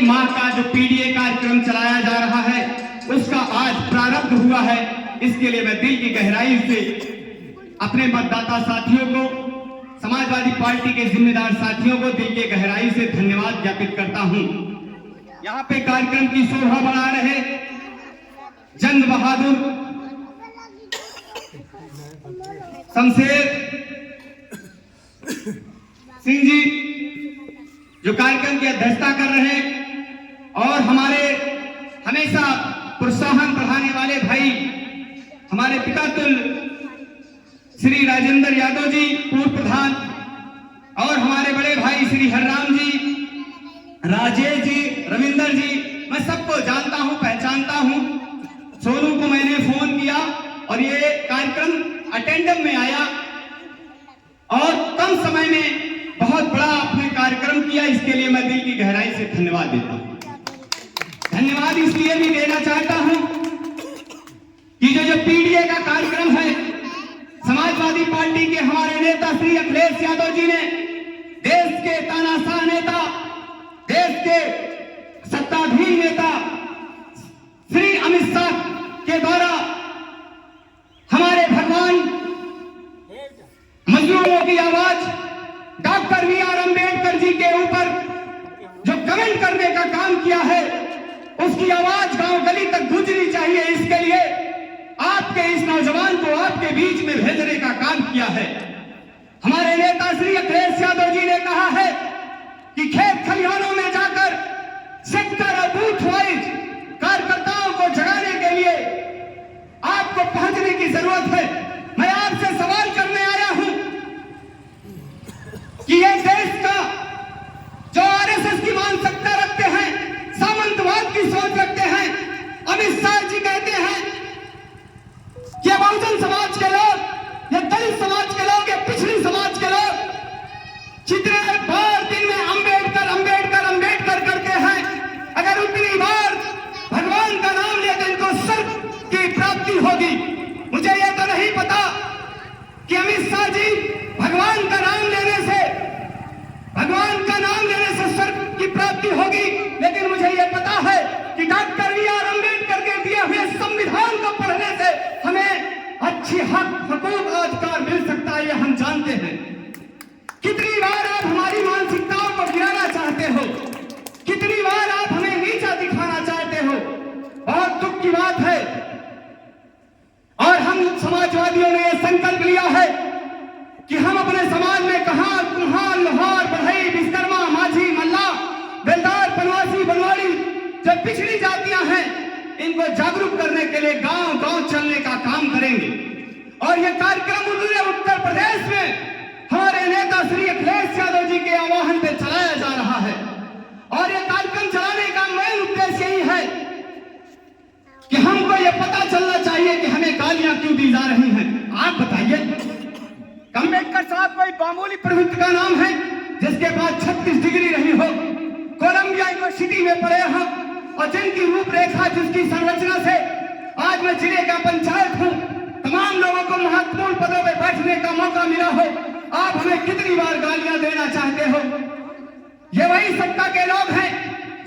माह का जो पीडीए कार्यक्रम चलाया जा रहा है उसका आज प्रारंभ हुआ है। इसके लिए मैं दिल की गहराई से अपने मतदाता साथियों को, समाजवादी पार्टी के जिम्मेदार साथियों को दिल की गहराई से धन्यवाद ज्ञापित करता हूं। यहाँ पे कार्यक्रम की शोभा बढ़ा रहे जंग बहादुर शमशेर सिंह जी जो कार्यक्रम की अध्यक्षता कर रहे हैं, और हमारे हमेशा प्रोत्साहन बढ़ाने वाले भाई हमारे पिता तुल श्री राजेंद्र यादव जी पूर्व प्रधान, और हमारे बड़े भाई श्री हरराम जी, राजेश जी, रविंदर जी, मैं सबको जानता हूं, पहचानता हूं। सोनू को मैंने फोन किया और ये कार्यक्रम अटेंडम में आया और कम समय में बहुत बड़ा आपने कार्यक्रम किया। इसके लिए मैं दिल की गहराई से धन्यवाद देता हूं। धन्यवाद इसलिए भी देना चाहता हूं कि जो पीडीए का कार्यक्रम है, समाजवादी पार्टी के हमारे नेता श्री अखिलेश यादव जी ने, देश के तानाशाह नेता, देश के सत्ताधीन नेता श्री अमित शाह के द्वारा हमारे भगवान मजलूमों की आवाज डॉक्टर बी.आर. अम्बेडकर जी के ऊपर जो कमेंट करने का काम किया है, उसकी आवाज गांव गली तक गूंजनी चाहिए। इसके लिए आपके इस नौजवान को आपके बीच में भेजने का काम किया है। हमारे नेता श्री अखिलेश यादव जी ने कहा है कि खेत खलिहानों में जाकर सेक्टर और बूथ वाइज कार्यकर्ताओं को जगाने के लिए आपको पहुंचने की जरूरत है। मैं आपसे सवाल करने आया हूं कि ये देश का जो आरएसएस की मानसिकता रखते हैं, सामंतवाद की सोच रखते हैं, अमित शाह जी कहते हैं कि बहुजन समाज के लोग या दलित समाज के लोग या पिछड़ी समाज के लोग जितने बार दिन में अंबेडकर अंबेडकर अंबेडकर करते हैं, अगर उतनी बार भगवान का नाम ले तो इनको स्वर्ग की प्राप्ति होगी। मुझे यह तो नहीं पता कि अमित शाह जी भगवान का नाम लेने से स्वर्ग की प्राप्ति होगी, लेकिन मुझे यह पता है कि डॉक्टर बी.आर. अम्बेडकर के दिए हुए संविधान को पढ़ने से हमें अच्छी हक हकूक अधिकार मिल सकता है, यह हम जानते हैं। कितनी बार आप हमारी मानसिकताओं को गिराना चाहते हो, कितनी बार आप हमें नीचा दिखाना चाहते हो, बहुत दुख की बात है। और हम समाजवादियों ने यह संकल्प लिया है कि हम अपने समाज में कहां, कुम्हार, लोहार, बढ़ई, विश्वकर्मा, माझी, मल्ला, बेलदार, बनवासी, बनवाड़ी, जो पिछड़ी जातियां हैं, इनको जागरूक करने के लिए गांव गांव चलने का काम करेंगे। और यह कार्यक्रम उत्तर प्रदेश में हमारे नेता श्री अखिलेश यादव जी के आह्वान पे चलाया जा रहा है। और यह कार्यक्रम चलाने का मेन उद्देश्य यही है कि हमको यह पता चलना चाहिए कि हमें गालियां क्यों दी जा रही हैं। आप बताइए, अम्बेडकर साहब कोई मामूली प्रवृत्ति का नाम है जिसके पास 36 डिग्री रही हो, कोलंबिया यूनिवर्सिटी में पढ़े हो, और जिनकी रूपरेखा, जिसकी संरचना से आज मैं जिले का पंचायत हूं, तमाम लोगों को महत्वपूर्ण पदों पर बैठने का मौका मिला हो, आप हमें कितनी बार गालियां देना चाहते हो। ये वही सत्ता के लोग हैं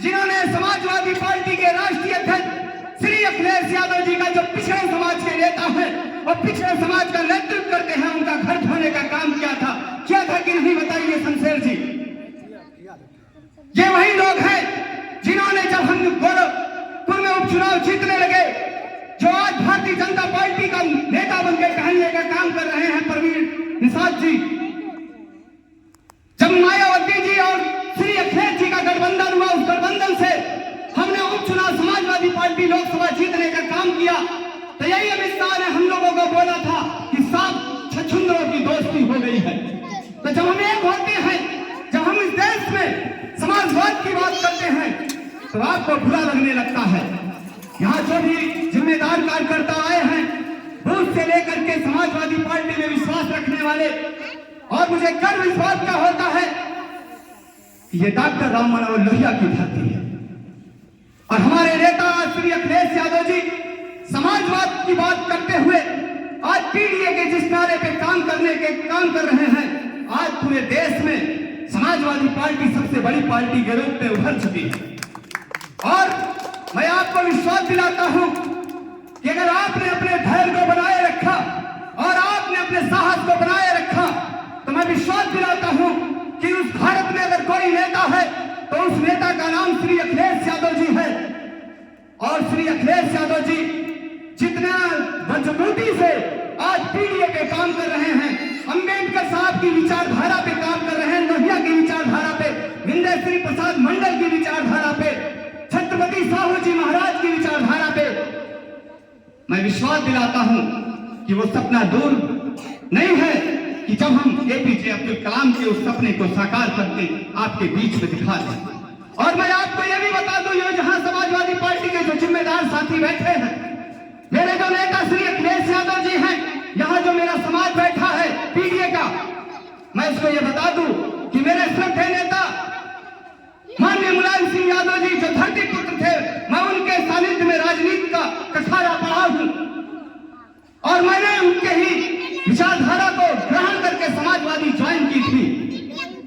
जिन्होंने समाजवादी पार्टी के राष्ट्रीय अध्यक्ष श्री अखिलेश यादव जी का, जो पिछड़े समाज के नेता हैं और पिछड़े समाज का नेतृत्व करते हैं, उनका घर ढोने का काम किया था कि नहीं, बताइए शमशेर जी। ये वही लोग हैं जिन्होंने, जब हम गोरखपुर में उपचुनाव जीतने लगे, जो आज भारतीय जनता पार्टी का नेता बनकर कहने का काम कर रहे हैं परवीन निषाद जी, जब मायावती जी और श्री अखिलेश जी का गठबंधन हुआ, उस गठबंधन से हमने उपचुनाव समाजवादी पार्टी लोकसभा जीतने का काम किया, तो यही अमित शाह ने हम लोगों को बोला था कि सात छछुंदरों की दोस्ती हो गई है। तो जब हम एक होते हैं, जब हम इस देश में समाजवाद की बात करते हैं, तो आपको बुरा लगने लगता है। यहाँ जो भी जिम्मेदार कार्यकर्ता आए हैं, बूथ से लेकर के समाजवादी पार्टी में विश्वास रखने वाले, और मुझे गर्व इस बात का होता है कि ये डॉक्टर राम मनोहर लोहिया की धरती है। और हमारे नेता श्री अखिलेश यादव जी समाजवाद की बात करते हुए आज पीडीए के जिस नारे पे काम कर रहे हैं, आज पूरे देश में समाजवादी पार्टी सबसे बड़ी पार्टी के रूप में उभर चुकी है। और मैं आपको विश्वास दिलाता हूं कि अगर आपने अपने धैर्य को बनाए रखा और आपने अपने साहस को बनाए रखा, तो मैं विश्वास दिलाता हूं कि उस भारत में अगर कोई नेता है तो उस नेता का नाम श्री अखिलेश यादव जी है। और श्री अखिलेश यादव जी जितना मजबूती से आज पीडीए पे काम कर रहे हैं, अंबेडकर साहब की विचारधारा पे काम कर रहे हैं, लोहिया की विचारधारा पे, विंध्यश्री प्रसाद मंडल की विचारधारा पे, छत्रपति साहू जी महाराज की विचारधारा पे, मैं विश्वास दिलाता हूं कि वो सपना दूर नहीं है कि जब हम एपीजे अब्दुल कलाम के उस सपने को साकार करके आपके बीच में दिखा दें। और मैं आपको यह भी बता दूं, ये जहां समाजवादी पार्टी के जो जिम्मेदार साथी बैठे हैं, मेरे जो नेता श्री अखिलेश यादव जी हैं, यहाँ जो मेरा समाज बैठा है पीडीए का, मैं इसको ये बता दूं कि मेरे श्रद्धेय नेता माननीय मुलायम सिंह यादव जी जो धरती पुत्र थे, मैं उनके सानिध्य में राजनीति का कठारा पढ़ा हूं और मैंने उनके ही विचारधारा को ग्रहण करके समाजवादी ज्वाइन की थी।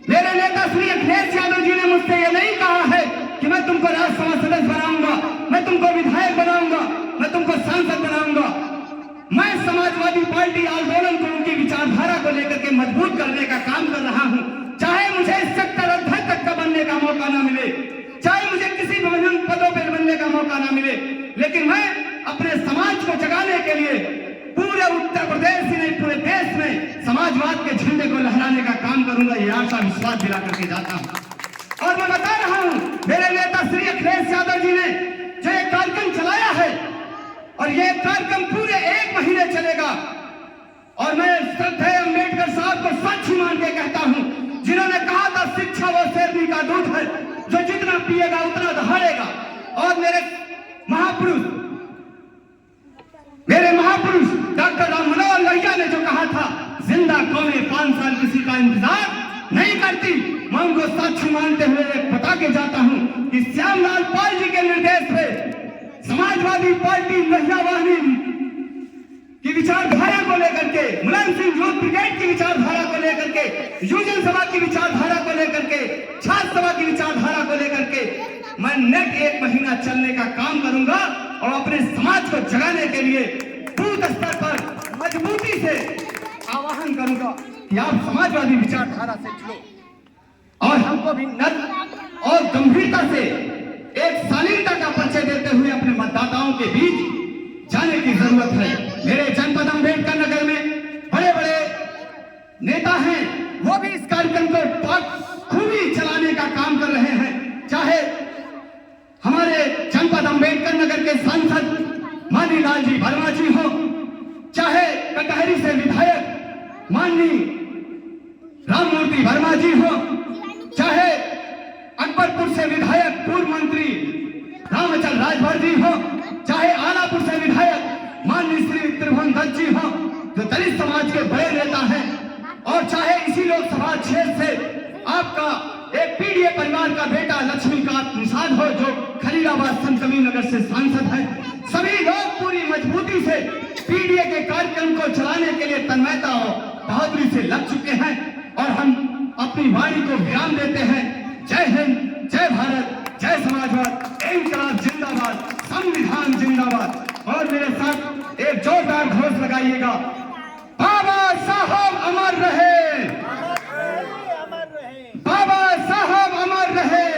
मेरे नेता श्री अखिलेश यादव जी ने मुझसे ये नहीं कहा है कि मैं तुमको राज्यसभा सदस्य बनाऊंगा, मैं तुमको विधायक बनाऊंगा, मैं तुमको सांसद बनाऊंगा। मैं समाजवादी पार्टी आंदोलन को उनकी विचारधारा को लेकर के मजबूत करने का काम कर रहा हूं, चाहे मुझे इस सेक्टर अध्यक्ष तक का बनने का मौका ना मिले, चाहे मुझे किसी विभिन्न पदों पर बनने का मौका ना मिले, लेकिन मैं अपने समाज को जगाने के लिए पूरे उत्तर प्रदेश ही नहीं पूरे देश में समाजवाद के झंडे को लहराने का काम करूंगा, ये आशा विश्वास दिला करके जाता हूं। और मैं बता रहा हूं, मेरे नेता श्री अखिलेश यादव जी ने जो एक कार्यक्रम चलाया है और ये कार्यक्रम पूरे 1 महीने चलेगा, और मैं श्रद्धेय अम्बेडकर साहब को सच मान के कहता हूं, जिन्होंने कहा था शिक्षा वो शेरनी का दूध है, जो जितना पिएगा उतना दहाड़ेगा। और मेरे महापुरुष डॉक्टर राम मनोहर लोहिया ने जो कहा था, जिंदा कौमें 5 साल किसी का इंतजार नहीं करती, मैं उनको साक्षी मानते हुए बता के जाता हूं कि श्यामलाल पाल जी के निर्देश पे समाजवादी पार्टी लोहिया वाहिनी की विचारधारा को लेकर के, मुलायम सिंह यूथ ब्रिगेड की विचारधारा को लेकर के, युवजन सभा की विचारधारा को लेकर के, छात्र सभा की विचारधारा को लेकर के मैं नेट 1 महीना चलने का काम करूंगा और अपने समाज को जगाने के लिए बूथ स्तर पर मजबूती से आह्वान करूंगा कि आप समाजवादी विचारधारा से जुड़ो और हमको भी नर्म और गंभीरता से एक शालीनता का परिचय देते हुए अपने मतदाताओं के बीच जाने की जरूरत है। मेरे जनपद अम्बेडकर नगर में बड़े बड़े नेता हैं, वो भी इस कार्यक्रम को खूबी चलाने का काम कर रहे हैं, चाहे हमारे जनपद अम्बेडकर नगर के सांसद माननीय लालजी वर्मा जी हो, चाहे कटहरी से विधायक माननीय राममूर्ति वर्मा जी हो, चाहे अकबरपुर से विधायक पूर्व मंत्री रामचंद्र राजभर जी हो, चाहे आलापुर से विधायक माननीय श्री त्रिभुवन दत्त जी हो, जो दलित समाज के बड़े नेता हैं, और चाहे इसी लोकसभा क्षेत्र से आपका एक पीडीए परिवार का बेटा लक्ष्मीकांत निषाद हो, जो खलीलाबाद संत कबीरनगर से सांसद है, सभी लोग पूरी मजबूती से पीडीए के कार्यक्रम को चलाने के लिए तन्मयता और बहादुरी से लग चुके हैं। और हम अपनी वाणी को विराम देते हैं। जय हिंद, जय भारत, जय समाजवाद, इंकलाब जिंदाबाद, संविधान जिंदाबाद। और मेरे साथ एक जोरदार घोष लगाइएगा, बाबा साहब अमर रहे, बाबा साहब अमर रहे,